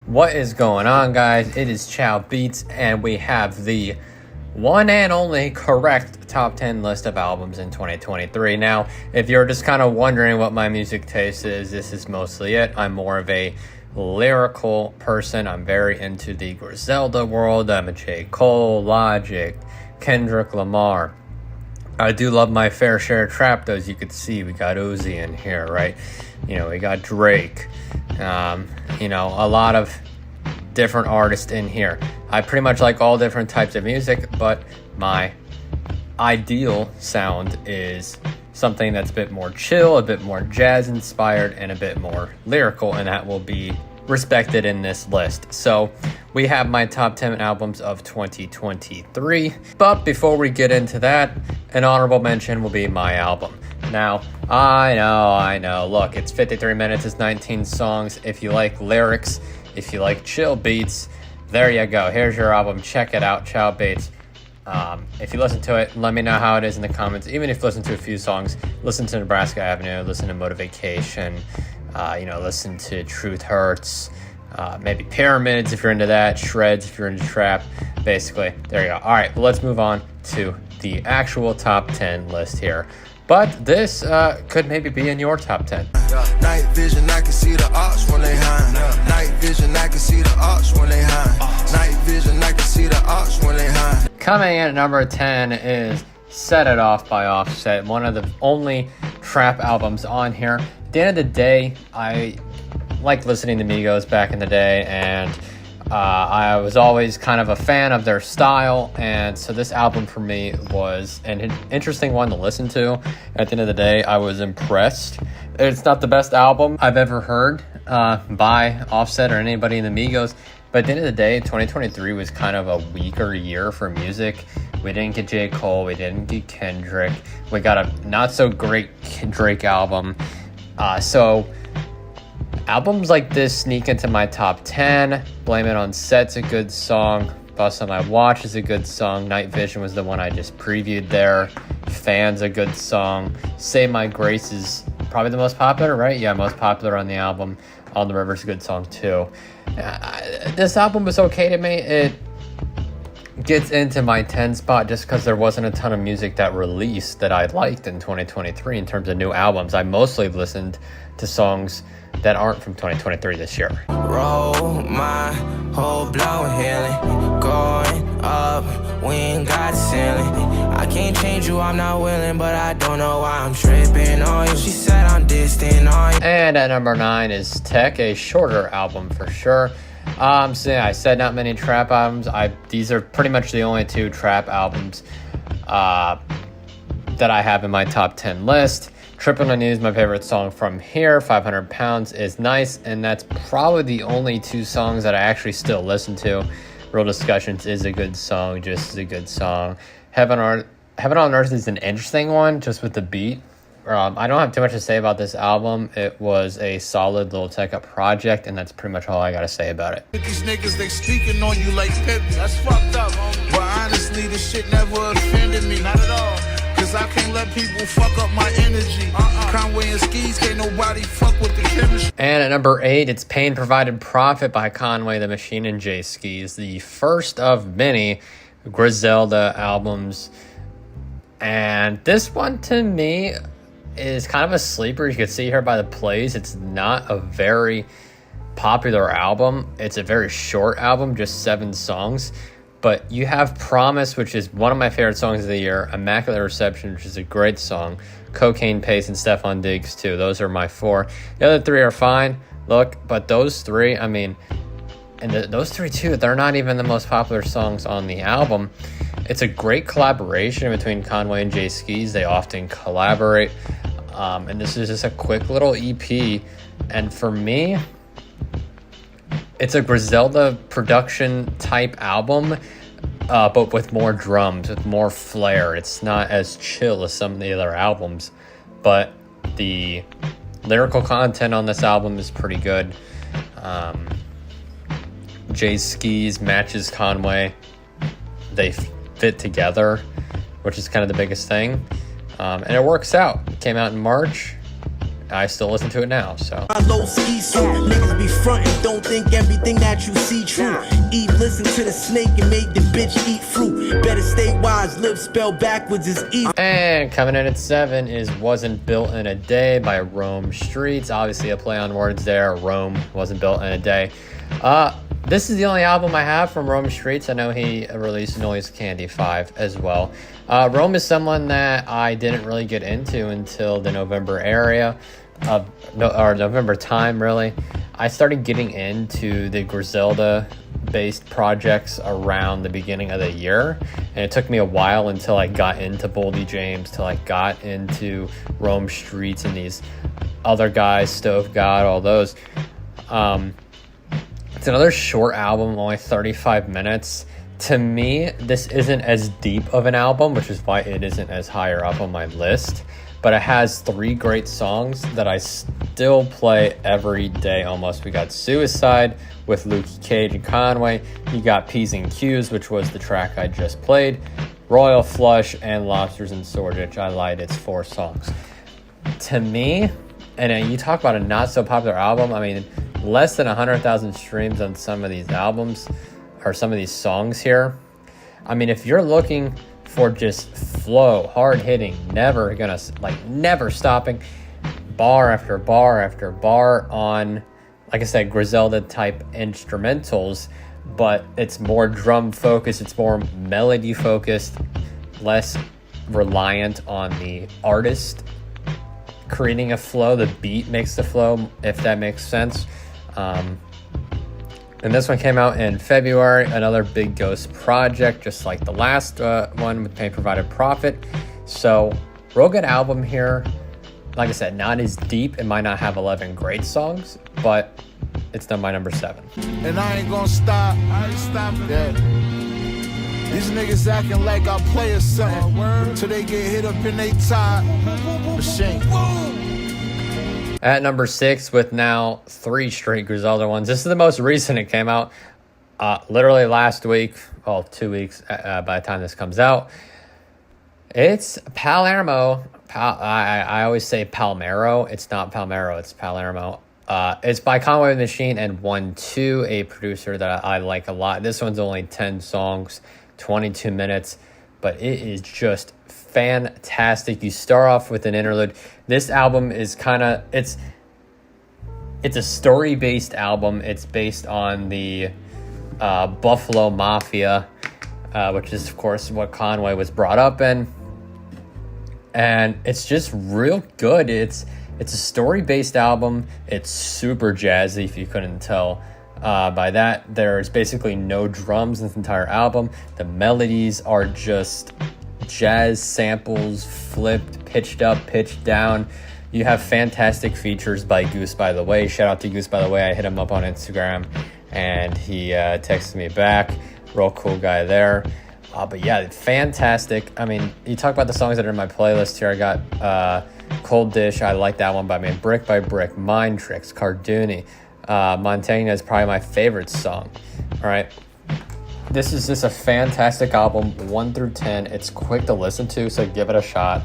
What is going on, guys? It is Chau Beats, and we have the one and only correct top 10 list of albums in 2023. Now, if you're just kind of wondering what my music taste is, this is mostly it. I'm more of a lyrical person. I'm very into the Griselda world. I'm a J. Cole, Logic, Kendrick Lamar. I do love my fair share of trap, though, as you could see. We got Uzi in here, right? We got Drake. A lot of different artists in here. I pretty much like all different types of music, but my ideal sound is something that's a bit more chill, a bit more jazz inspired, and a bit more lyrical, and that will be respected in this list. So we have my top 10 albums of 2023, but before we get into that, an honorable mention will be my album. Now, I know, look, it's 53 minutes, it's 19 songs. If you like lyrics, if you like chill beats, there you go. Here's your album, check it out, Chau Beats. If you listen to it, let me know how it is in the comments. Even if you listen to a few songs, listen to Nebraska Avenue, listen to Motivation, listen to Truth Hurts, maybe Pyramids if you're into that, Shreds if you're into trap. Basically, there you go. All right, well, let's move on to the actual top 10 list here. But this could maybe be in your top 10. Night vision, I can see the ops when they hide. Night vision, I can see the ops when they hide. Night vision, I can see the ops when they hide. Coming in at number 10 is Set It Off by Offset, one of the only trap albums on here. At the end of the day, I liked listening to Migos back in the day, and I was always kind of a fan of their style, and so this album for me was an interesting one to listen to. At the end of the day, I was impressed. It's not the best album I've ever heard by Offset or anybody in the Migos, but at the end of the day, 2023 was kind of a weaker year for music. We didn't get J. Cole, we didn't get Kendrick, we got a not so great Drake album. So albums like this sneak into my top 10. Blame It on Set's a good song. Bust on My Watch is a good song. Night Vision was the one I just previewed there. Fan's a good song. Say My Grace is probably the most popular, right? Yeah, most popular on the album. On the River's a good song too. This album was okay to me. It gets into my 10 spot just because there wasn't a ton of music that released that I liked in 2023 in terms of new albums. I mostly listened to songs that aren't from 2023 this year. Roll my whole blow healing, going up, we ain't got a ceiling. I can't change you, I'm not willing, but I don't know why I'm tripping on you. She said I'm distant on you. And at number 9 is Tech, a shorter album for sure. So yeah, I said not many trap albums. These are pretty much the only two trap albums that I have in my top 10 list. Trippin' on You is my favorite song from here. 500 Pounds is nice, and that's probably the only two songs that I actually still listen to. Real Discussions is a good song, Just is a good song. Heaven on Earth is an interesting one, just with the beat. I don't have too much to say about this album. It was a solid little tech-up project, and that's pretty much all I gotta say about it. These niggas, they speaking on you like Pip. That's fucked up, homie. But honestly, this shit never offended me. Not at all. Cause I can't let people fuck up my energy. Conway and Skis, can't nobody fuck with the chemistry. And at number 8, it's Pain Provided Profit by Conway the Machine and Jay Skis, the first of many Griselda albums. And this one, to me, is kind of a sleeper. You can see here by the plays, it's not a very popular album. It's a very short album, just 7 songs. But you have Promise, which is one of my favorite songs of the year. Immaculate Reception, which is a great song. Cocaine Pace and Stephon Diggs, too. Those are my 4. The other 3 are fine. Look, but those 3, those 3, too, they're not even the most popular songs on the album. It's a great collaboration between Conway and Jay Skis. They often collaborate. And this is just a quick little EP. And for me, it's a Griselda production type album, but with more drums, with more flair. It's not as chill as some of the other albums, but the lyrical content on this album is pretty good. Jay Skis matches Conway. They fit together, which is kind of the biggest thing. And it works out. It came out in March. I still listen to it now. So My low ski suit, niggas be frontin', don't think everything that you see true. Eve listened to the snake and made the bitch eat fruit. Better stay wise, live spelled backwards is evil. And coming in at 7 is Wasn't Built in a Day by Rome Streets. Obviously a play on words there. Rome wasn't built in a day. This is the only album I have from Rome Streets. I know he released Noise Candy 5 as well. Rome is someone that I didn't really get into until the November November time, really. I started getting into the Griselda-based projects around the beginning of the year, and it took me a while until I got into Boldy James, till I got into Rome Streets and these other guys, Stove God, all those. It's another short album, only 35 minutes. To me, this isn't as deep of an album, which is why it isn't as higher up on my list. But it has 3 great songs that I still play every day almost. We got Suicide with Lukey Cage and Conway. You got P's and Q's, which was the track I just played. Royal Flush and Lobsters and Sworditch. I lied, it's 4 songs. To me, and you talk about a not so popular album, I mean, less than 100,000 streams on some of these albums or some of these songs here. I mean, if you're looking for just flow, hard hitting, never stopping, bar after bar after bar on, like I said, Griselda type instrumentals, but it's more drum focused, it's more melody focused, less reliant on the artist creating a flow. The beat makes the flow, if that makes sense. And this one came out in February, another big Ghost project, just like the last one with Pain Provided Profit. So, real good album here. Like I said, not as deep. It might not have 11 great songs, but it's done by number 7. And I ain't gonna stop. I ain't stopping. Yeah. These niggas acting like I play or something. Till they get hit up in they top. Machine. At number 6, with now 3 straight Griselda ones. This is the most recent. It came out literally last week. Well, 2 weeks by the time this comes out. It's Palermo. I always say Palmero. It's not Palmero. It's Palermo. It's by Conway the Machine and 1-2, a producer that I like a lot. This one's only 10 songs, 22 minutes, but it is just fantastic. You start off with an interlude. This album is kind of, it's a story-based album. It's based on the Buffalo Mafia, which is, of course, what Conway was brought up in. And it's just real good. It's a story-based album. It's super jazzy, if you couldn't tell by that. There's basically no drums in this entire album. The melodies are just jazz samples, flipped, pitched up, pitched down. You have fantastic features by Goose, by the way. Shout out to Goose, by the way. I hit him up on Instagram, and he texted me back. Real cool guy there. But yeah, fantastic. I mean, you talk about the songs that are in my playlist here. I got Cold Dish. I like that one, but I mean, Brick by Brick, Mind Tricks, Cardooni. Montana is probably my favorite song. All right. This is just a fantastic album, 1 through 10. It's quick to listen to, so give it a shot.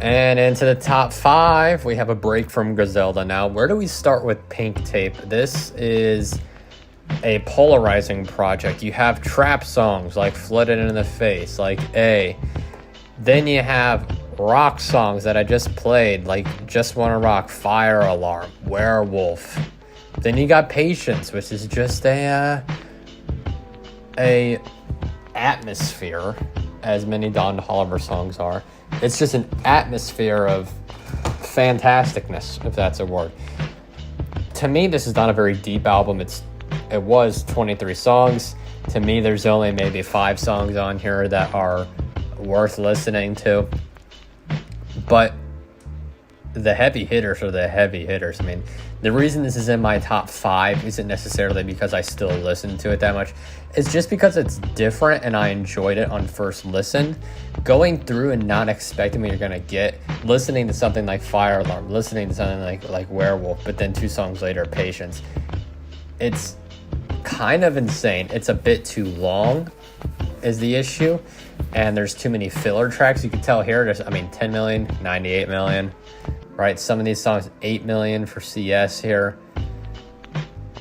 And into the top 5, we have a break from Griselda. Now, where do we start with Pink Tape? This is a polarizing project. You have trap songs like Flooded in the Face, like A. Then you have rock songs that I just played, like Just Wanna Rock, Fire Alarm, Werewolf. Then you got Patience, which is just a atmosphere, as many Don Toliver songs are. It's just an atmosphere of fantasticness, if that's a word. To me, this is not a very deep album. It was 23 songs. To me, there's only maybe 5 songs on here that are worth listening to. But the heavy hitters are the heavy hitters. I mean, the reason this is in my top 5 isn't necessarily because I still listen to it that much. It's just because it's different and I enjoyed it on first listen. Going through and not expecting what you're going to get, listening to something like Fire Alarm, listening to something like Werewolf, but then 2 songs later, Patience. it's kind of insane. It's a bit too long is the issue, and there's too many filler tracks. You can tell here, there's, I mean, 10 million, 98 million, right? Some of these songs, 8 million for CS here.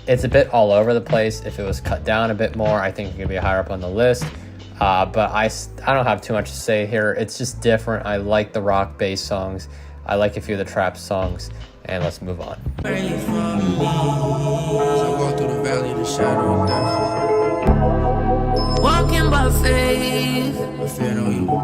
It's a bit all over the place. If it was cut down a bit more, I think it could be higher up on the list. But I don't have too much to say here. It's just different. I like the rock-based songs. I like a few of the trap songs. And let's move on. So walk through the valley of the shadow of death. Walking by faith, I fear no evil.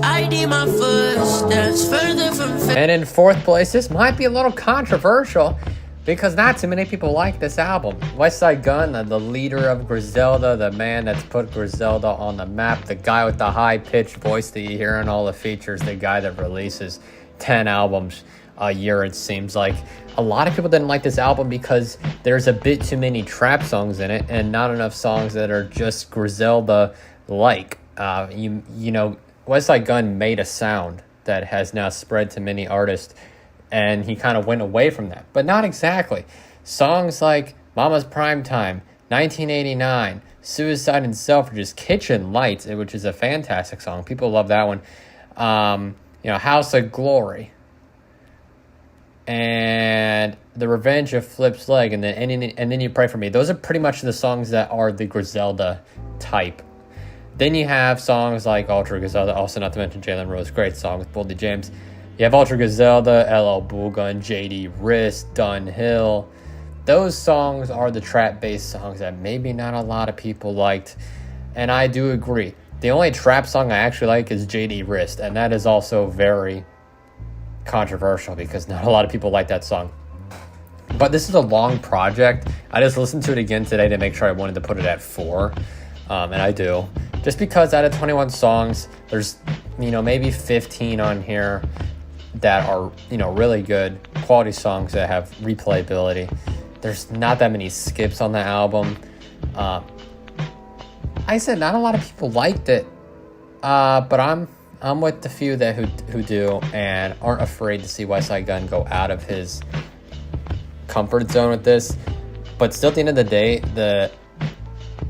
I need my footsteps further from faith. And in fourth place, this might be a little controversial because not too many people like this album. Westside Gunn, the leader of Griselda, the man that's put Griselda on the map, the guy with the high-pitched voice that you hear in all the features, the guy that releases 10 albums a year, it seems like. A lot of people didn't like this album because there's a bit too many trap songs in it and not enough songs that are just Griselda-like. You know, Westside Gunn made a sound that has now spread to many artists, and he kind of went away from that, but not exactly. Songs like Mama's Prime Time, 1989, Suicide and Selfridges, Kitchen Lights, which is a fantastic song. People love that one. You know, House of Glory, and The Revenge of Flip's Leg, and then You Pray For Me. Those are pretty much the songs that are the Griselda type. Then you have songs like Ultra Griselda, also not to mention Jalen Rose, great song with Boldy James. You have Ultra Griselda, LL Bullgun, JD Wrist, Dunhill. Those songs are the trap-based songs that maybe not a lot of people liked, and I do agree. The only trap song I actually like is JD Wrist, and that is also very controversial because not a lot of people like that song. But this is a long project. I just listened to it again today to make sure I wanted to put it at 4, and I do. Just because out of 21 songs, there's, you know, maybe 15 on here that are, you know, really good quality songs that have replayability. There's not that many skips on the album. I said not a lot of people liked it, but I'm with the few that who do and aren't afraid to see Westside Gunn go out of his comfort zone with this. But still, at the end of the day,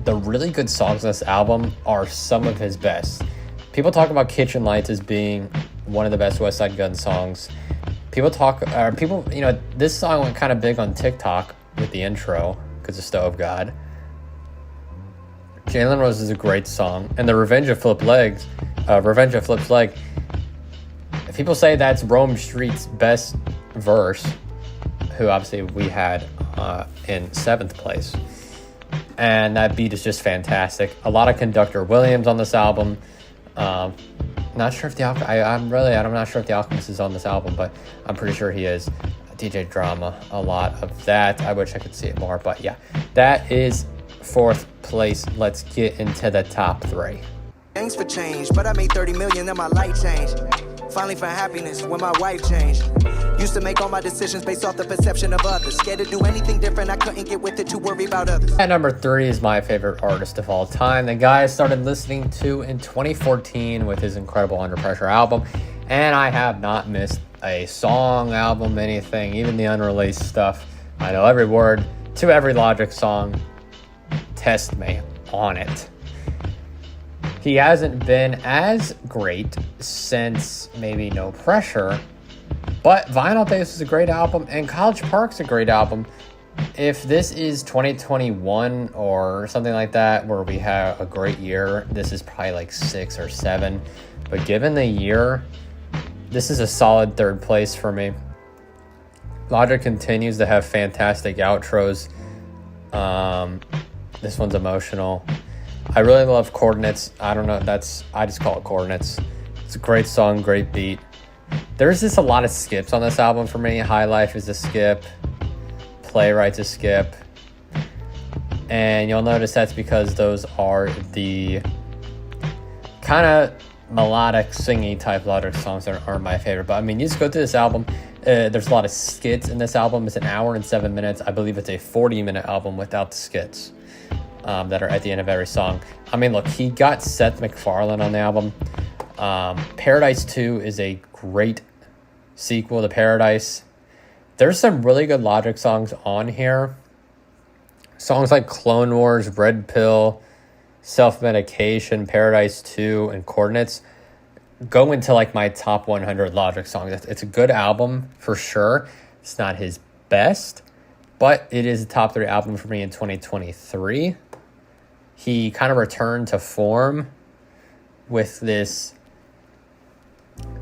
the really good songs on this album are some of his best. People talk about Kitchen Lights as being one of the best Westside Gunn songs. You know, this song went kind of big on TikTok with the intro because of Stove God. Jalen Rose is a great song, and the Revenge of Flip's Leg, if people say that's Rome Street's best verse, who obviously we had in 7th place, and that beat is just fantastic. A lot of Conductor Williams on this album. Not sure if I'm not sure if the Alchemist is on this album, but I'm pretty sure he is. DJ Drama, a lot of that. I wish I could see it more, but yeah, that is 4th place. Let's get into the top 3. Thanks for change, but I made 30 million and my life changed. Finally found happiness when my wife changed. Used to make all my decisions based off the perception of others. Scared to do anything different, I couldn't get with it, to worry about others. At number 3 is my favorite artist of all time. The guy I started listening to in 2014 with his incredible Under Pressure album, and I have not missed a song, album, anything, even the unreleased stuff. I know every word to every Logic song. Test me on it. He hasn't been as great since maybe No Pressure, but Vinyl Days is a great album, and College Park's a great album. If this is 2021 or something like that, where we have a great year, this is probably like 6 or 7. But given the year, this is a solid 3rd place for me. Logic continues to have fantastic outros. This one's emotional. I really love Coordinates. I don't know, I just call it Coordinates. It's a great song, great beat. There's just a lot of skips on this album for me. High Life is a skip. Playwright's a skip. And you'll notice that's because those are the kind of melodic, singy type Logic songs that aren't my favorite. But I mean, you just go through this album. There's a lot of skits in this album. It's an hour and 7 minutes. I believe it's a 40-minute album without the skits that are at the end of every song. I mean, look, he got Seth MacFarlane on the album. Paradise 2 is a great sequel to Paradise. There's some really good Logic songs on here. Songs like Clone Wars, Red Pill, Self-Medication, Paradise 2, and Coordinates go into like my top 100 Logic songs. It's a good album for sure. It's not his best, but it is a top 3 album for me in 2023. He kind of returned to form with this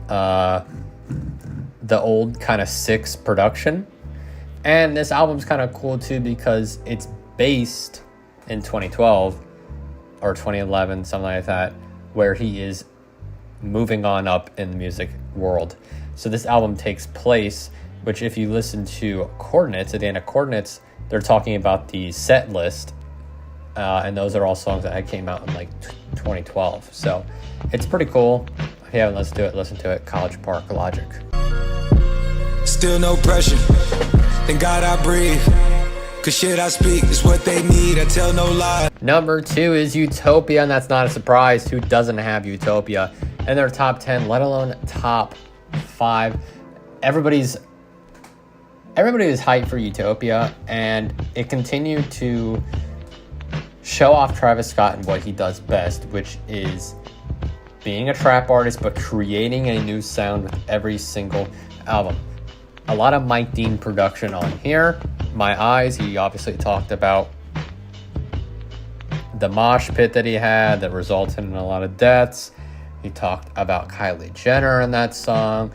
the old kind of 6 production. And this album's kind of cool too because it's based in 2012 or 2011, something like that, where he is moving on up in the music world. So this album takes place, which if you listen to Coordinates, at the end of Coordinates, they're talking about the set list, and those are all songs that came out in like 2012. So it's pretty cool. If you haven't listened to it, listen to it. College Park Logic. Still no pressure. Thank God I breathe. Cause shit I speak is what they need. I tell no lie. Number 2 is Utopia, and that's not a surprise. Who doesn't have Utopia in their top 10, let alone top 5? Everybody was hyped for Utopia, and it continued to show off Travis Scott and what he does best, which is being a trap artist, but creating a new sound with every single album. A lot of Mike Dean production on here. My Eyes, he obviously talked about the mosh pit that he had that resulted in a lot of deaths. He talked about Kylie Jenner in that song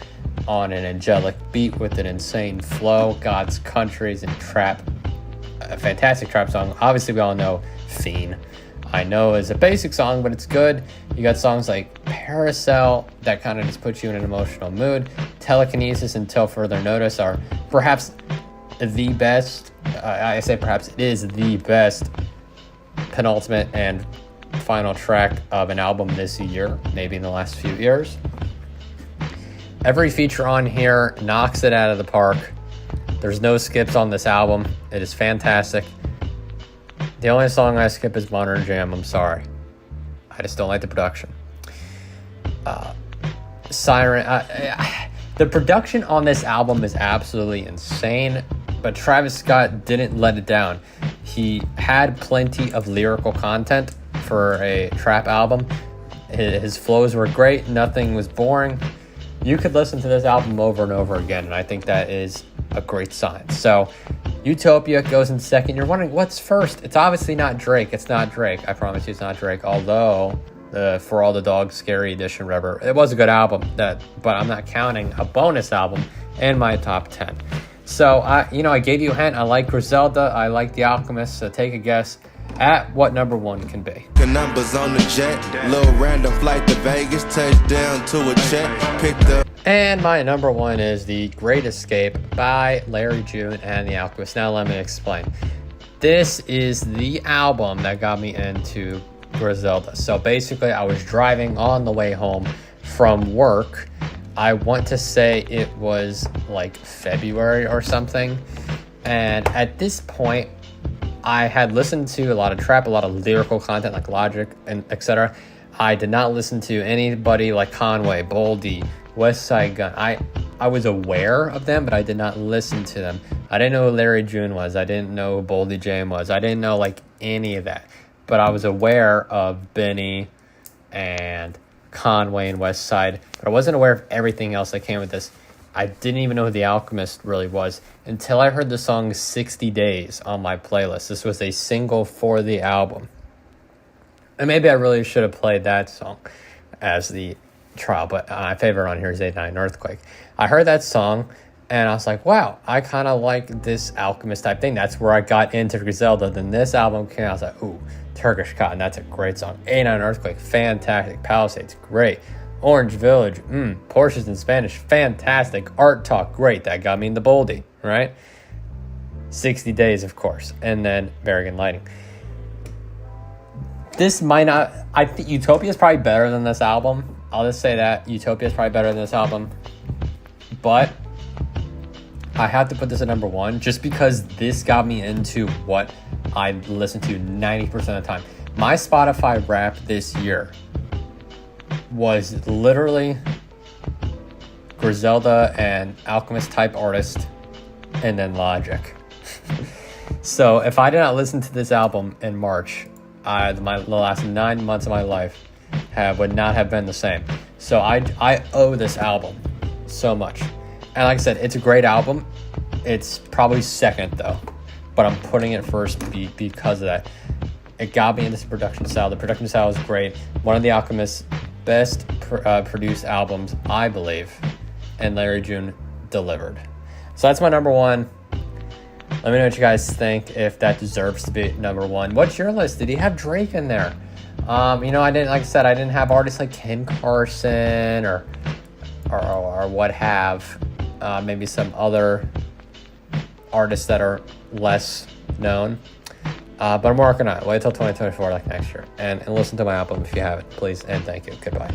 on an angelic beat with an insane flow. God's Countries and Trap, a fantastic trap song. Obviously, we all know Fiend. I know is a basic song, but it's good. You got songs like Paracel that kind of just puts you in an emotional mood. Telekinesis and Till Further Notice are perhaps the best. I say perhaps it is the best penultimate and final track of an album this year, maybe in the last few years. Every feature on here knocks it out of the park. There's no skips on this album. It is fantastic. The only song I skip is Modern Jam. I'm sorry. I just don't like the production. Siren. The production on this album is absolutely insane, but Travis Scott didn't let it down. He had plenty of lyrical content for a trap album. His flows were great. Nothing was boring. You could listen to this album over and over again, and I think that is a great sign. So Utopia goes in second. You're wondering what's first. It's obviously not Drake. It's not Drake. I promise you it's not Drake. Although the For All the Dogs Scary Edition, whatever, it was a good album. But I'm not counting a bonus album in my top 10. So I gave you a hint. I like Griselda. I like The Alchemist. So take a guess at what number 1 can be. The numbers on the jet. Little random flight to Vegas. Touchdown to a check. Picked up. And my number 1 is The Great Escape by Larry June and The Alchemist. Now let me explain. This is the album that got me into Griselda. So basically I was driving on the way home from work. I want to say it was like February or something. And at this point, I had listened to a lot of trap, a lot of lyrical content like Logic and etc. I did not listen to anybody like Conway, Boldy, West Side Gun. I was aware of them, but I did not listen to them. I didn't know who Larry June was. I didn't know who Boldy James was. I didn't know like any of that. But I was aware of Benny and Conway and West Side. But I wasn't aware of everything else that came with this. I didn't even know who The Alchemist really was until I heard the song 60 Days on my playlist. This was a single for the album. And maybe I really should have played that song as the trial, but my favorite on here is 89 Earthquake. I heard that song and I was like, wow, I kind of like this Alchemist type thing. That's where I got into Griselda. Then this album came out. I was like, ooh, Turkish Cotton, that's a great song. 89 Earthquake, fantastic. Palisades, great. Orange Village, Porsches in Spanish, fantastic. Art Talk, great. That got me in the Boldy, right? 60 Days, of course. And then Berrigan Lighting. This might not... I think Utopia is probably better than this album. I'll just say that. Utopia is probably better than this album. But I have to put this at number 1 just because this got me into what I listen to 90% of the time. My Spotify rap this year was literally Griselda and Alchemist type artist and then Logic. So if I did not listen to this album in March, the last 9 months of my life would not have been the same. So I owe this album so much. And like I said, it's a great album. It's probably second though, but I'm putting it first because of that. It got me into this production style. The production style is great. One of the Alchemist's best produced albums, I believe, and Larry June delivered. So that's my number one. Let me know what you guys think, if that deserves to be number one. What's your list? Did he have Drake in there? I didn't, like I said, I didn't have artists like Ken Carson or what have. Maybe some other artists that are less known. But I'm working on it. Wait till 2024, like next year. And listen to my album if you haven't, please. And thank you. Goodbye.